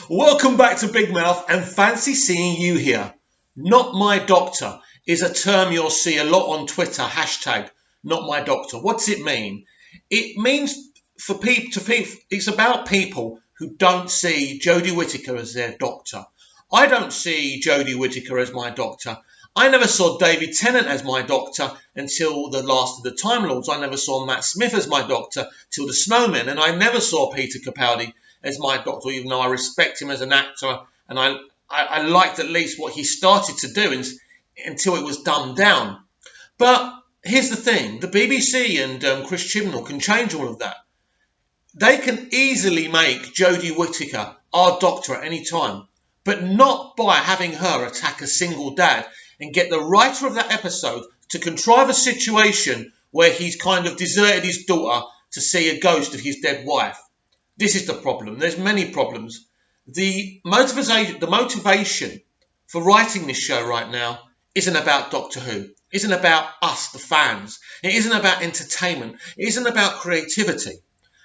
Welcome back to Big Mouth and fancy seeing you here. Not my doctor is a term you'll see a lot on Twitter, hashtag not my doctor. What does it mean? It means it's about people who don't see Jodie Whittaker as their doctor. I don't see Jodie Whittaker as my doctor. I never saw David Tennant as my doctor until The Last of the Time Lords. I never saw Matt Smith as my doctor till The Snowmen. And I never saw Peter Capaldi as my doctor, even though I respect him as an actor. And I liked at least what he started to do until it was dumbed down. But here's the thing. The BBC and Chris Chibnall can change all of that. They can easily make Jodie Whittaker our doctor at any time, but not by having her attack a single dad and get the writer of that episode to contrive a situation where he's kind of deserted his daughter to see a ghost of his dead wife. This is the problem. There's many problems. The motivation for writing this show right now isn't about Doctor Who. Isn't about us, the fans. It isn't about entertainment. It isn't about creativity.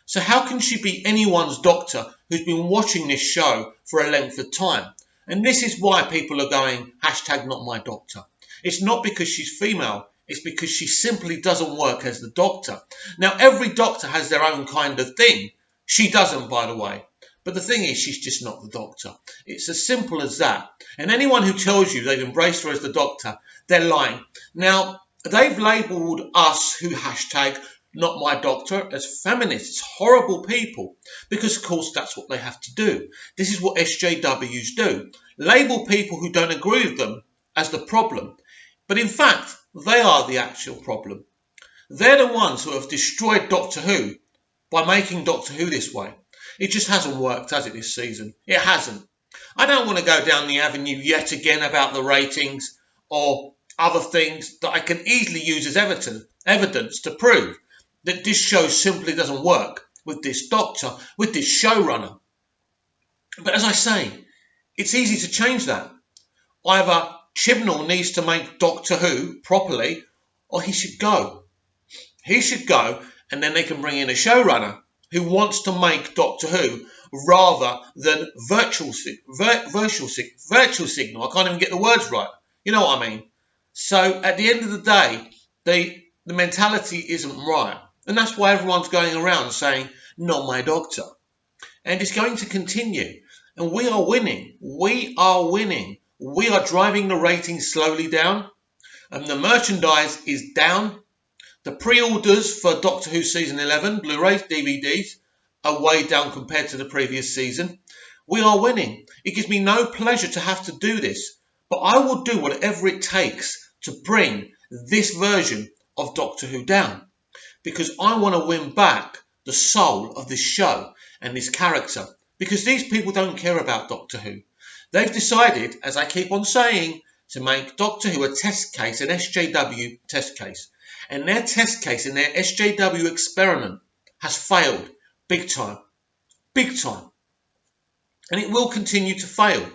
So how can she be anyone's doctor who's been watching this show for a length of time? And this is why people are going, hashtag not my doctor. It's not because she's female. It's because she simply doesn't work as the doctor. Now, every doctor has their own kind of thing. She doesn't, by the way. But the thing is, she's just not the doctor. It's as simple as that. And anyone who tells you they've embraced her as the doctor, they're lying. Now, they've labelled us who hashtag not my doctor as feminists, horrible people, because of course that's what they have to do. This is what SJWs do. Label people who don't agree with them as the problem. But in fact, they are the actual problem. They're the ones who have destroyed Doctor Who by making Doctor Who this way. It just hasn't worked, has it, this season? It hasn't. I don't want to go down the avenue yet again about the ratings or other things that I can easily use as evidence to prove that this show simply doesn't work with this doctor, with this showrunner. But as I say, it's easy to change that. Either Chibnall needs to make Doctor Who properly, or he should go. He should go, and then they can bring in a showrunner who wants to make Doctor Who rather than virtual signal. I can't even get the words right. You know what I mean? So at the end of the day, the mentality isn't right. And that's why everyone's going around saying, not my doctor. And it's going to continue. And we are winning. We are winning. We are driving the ratings slowly down. And the merchandise is down. The pre-orders for Doctor Who Season 11, Blu-rays, DVDs, are way down compared to the previous season. We are winning. It gives me no pleasure to have to do this. But I will do whatever it takes to bring this version of Doctor Who down. Because I want to win back the soul of this show and this character. Because these people don't care about Doctor Who. They've decided, as I keep on saying, to make Doctor Who a test case, an SJW test case. And their test case and their SJW experiment has failed big time. Big time. And it will continue to fail.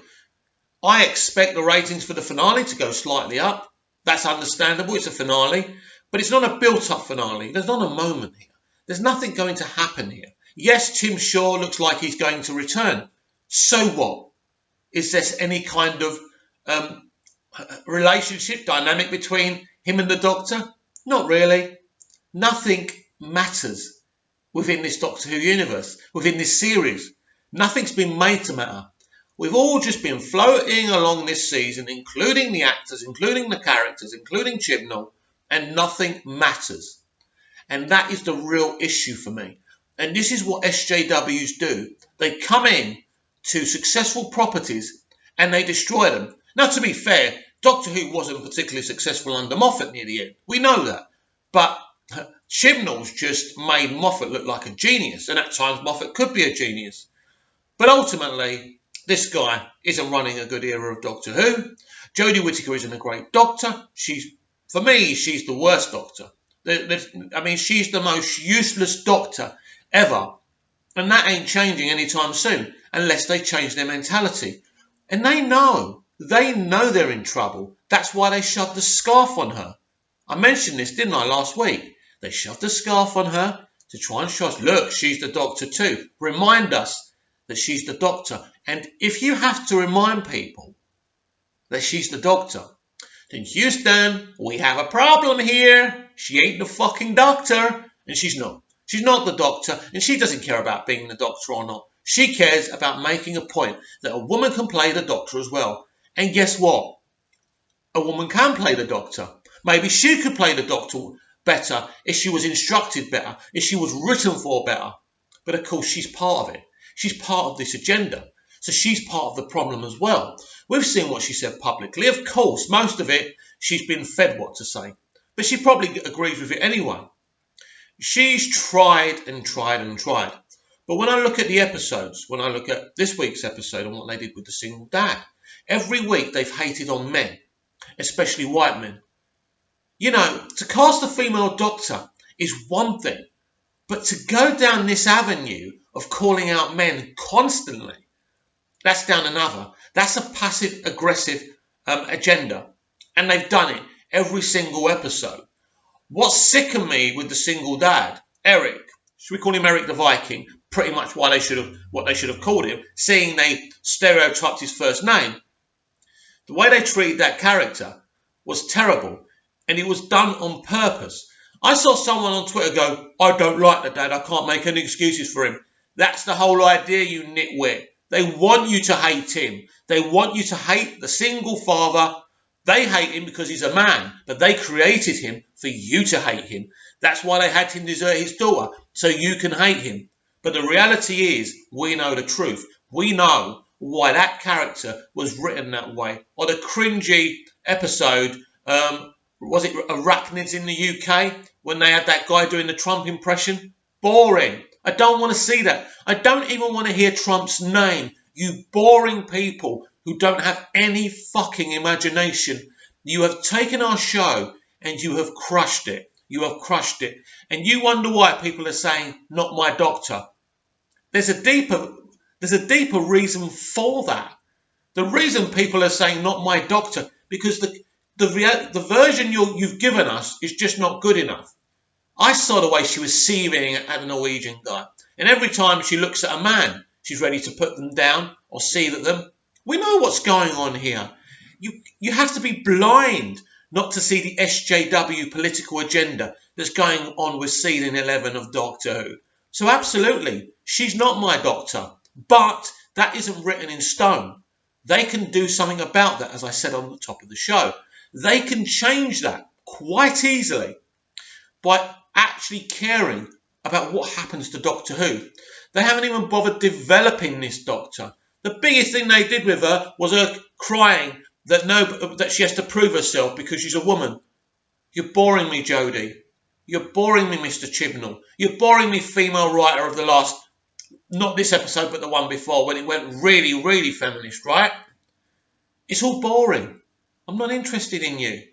I expect the ratings for the finale to go slightly up. That's understandable. It's a finale. But it's not a built-up finale. There's not a moment here. There's nothing going to happen here. Yes, Tim Shaw looks like he's going to return. So what? Is there any kind of relationship, dynamic between him and the Doctor? Not really. Nothing matters within this Doctor Who universe, within this series. Nothing's been made to matter. We've all just been floating along this season, including the actors, including the characters, including Chibnall, and nothing matters. And that is the real issue for me. And this is what SJWs do. They come in to successful properties and they destroy them. Now, to be fair, Doctor Who wasn't particularly successful under Moffat near the end. We know that. But Chibnall's just made Moffat look like a genius. And at times, Moffat could be a genius. But ultimately, this guy isn't running a good era of Doctor Who. Jodie Whittaker isn't a great doctor. For me, she's the worst doctor. She's the most useless doctor ever. And that ain't changing anytime soon, unless they change their mentality. And they know they're in trouble. That's why they shoved the scarf on her. I mentioned this, didn't I, last week? They shoved the scarf on her to try and show us, look, she's the doctor too. Remind us that she's the doctor. And if you have to remind people that she's the doctor, then Houston, we have a problem here. She ain't the fucking doctor. And she's not. She's not the doctor, and she doesn't care about being the doctor or not. She cares about making a point that a woman can play the doctor as well. And guess what? A woman can play the doctor. Maybe she could play the doctor better if she was instructed better, if she was written for better. But of course, she's part of it. She's part of this agenda. So she's part of the problem as well. We've seen what she said publicly. Of course, most of it, she's been fed what to say. But she probably agrees with it anyway. She's tried and tried and tried. But when I look at the episodes, when I look at this week's episode and what they did with the single dad, every week they've hated on men, especially white men. You know, to cast a female doctor is one thing, but to go down this avenue of calling out men constantly, that's down another. That's a passive-aggressive agenda, and they've done it every single episode. What's sickened me with the single dad, Eric, should we call him Eric the Viking? Pretty much what they should have called him, seeing they stereotyped his first name. The way they treated that character was terrible, and it was done on purpose. I saw someone on Twitter go, I don't like the dad, I can't make any excuses for him. That's the whole idea, you nitwit. They want you to hate him. They want you to hate the single father. They hate him because he's a man, but they created him for you to hate him. That's why they had him desert his daughter, so you can hate him. But the reality is, we know the truth. We know why that character was written that way. Or the cringy episode, was it Arachnids in the UK, when they had that guy doing the Trump impression? Boring. I don't want to see that. I don't even want to hear Trump's name. You boring people who don't have any fucking imagination. You have taken our show and you have crushed it. You have crushed it. And you wonder why people are saying, not my doctor. There's a deeper reason for that. The reason people are saying, not my doctor, because the version you've given us is just not good enough. I saw the way she was seething at the Norwegian guy. And every time she looks at a man, she's ready to put them down or seethe at them. We know what's going on here. You have to be blind not to see the SJW political agenda that's going on with season 11 of Doctor Who. So absolutely, she's not my doctor. But that isn't written in stone. They can do something about that, as I said on the top of the show. They can change that quite easily by actually caring about what happens to Doctor Who. They haven't even bothered developing this doctor. The biggest thing they did with her was her crying that she has to prove herself because she's a woman. You're boring me, Jodie. You're boring me, Mr. Chibnall. You're boring me, female writer of the last, not this episode, but the one before, when it went really, really feminist, right? It's all boring. I'm not interested in you.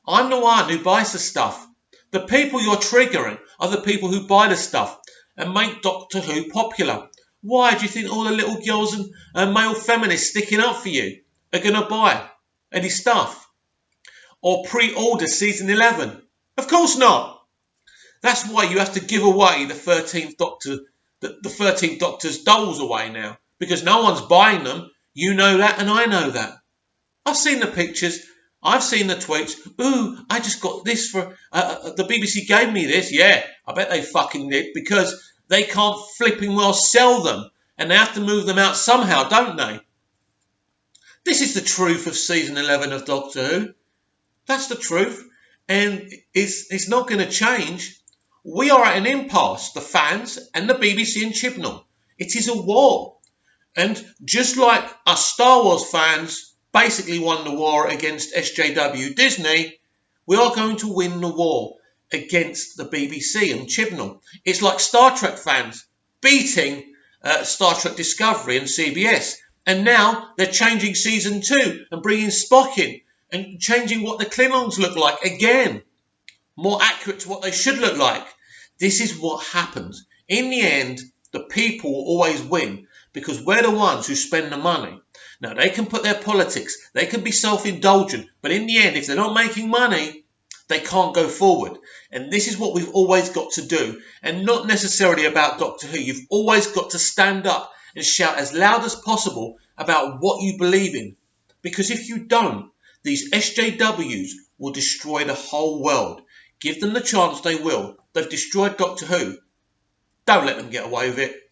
I'm the one who buys the stuff. The people you're triggering are the people who buy the stuff and make Doctor Who popular. Why do you think all the little girls and male feminists sticking up for you are going to buy any stuff? Or pre-order season 11? Of course not. That's why you have to give away the 13th Doctor, the 13th Doctor's dolls away now. Because no one's buying them. You know that and I know that. I've seen the pictures. I've seen the tweets. Ooh, I just got this for... the BBC gave me this. Yeah, I bet they fucking did. Because they can't flipping well sell them. And they have to move them out somehow, don't they? This is the truth of season 11 of Doctor Who. That's the truth. And it's not going to change. We are at an impasse, the fans and the BBC and Chibnall. It is a war. And just like us Star Wars fans basically won the war against SJW Disney, we are going to win the war against the BBC and Chibnall. It's like Star Trek fans beating Star Trek Discovery and CBS. And now they're changing season 2 and bringing Spock in and changing what the Klingons look like again. More accurate to what they should look like. This is what happens. In the end, the people will always win because we're the ones who spend the money. Now, they can put their politics, they can be self-indulgent, but in the end, if they're not making money, they can't go forward. And this is what we've always got to do. And not necessarily about Doctor Who. You've always got to stand up and shout as loud as possible about what you believe in. Because if you don't, these SJWs will destroy the whole world. Give them the chance, they will. They've destroyed Doctor Who. Don't let them get away with it.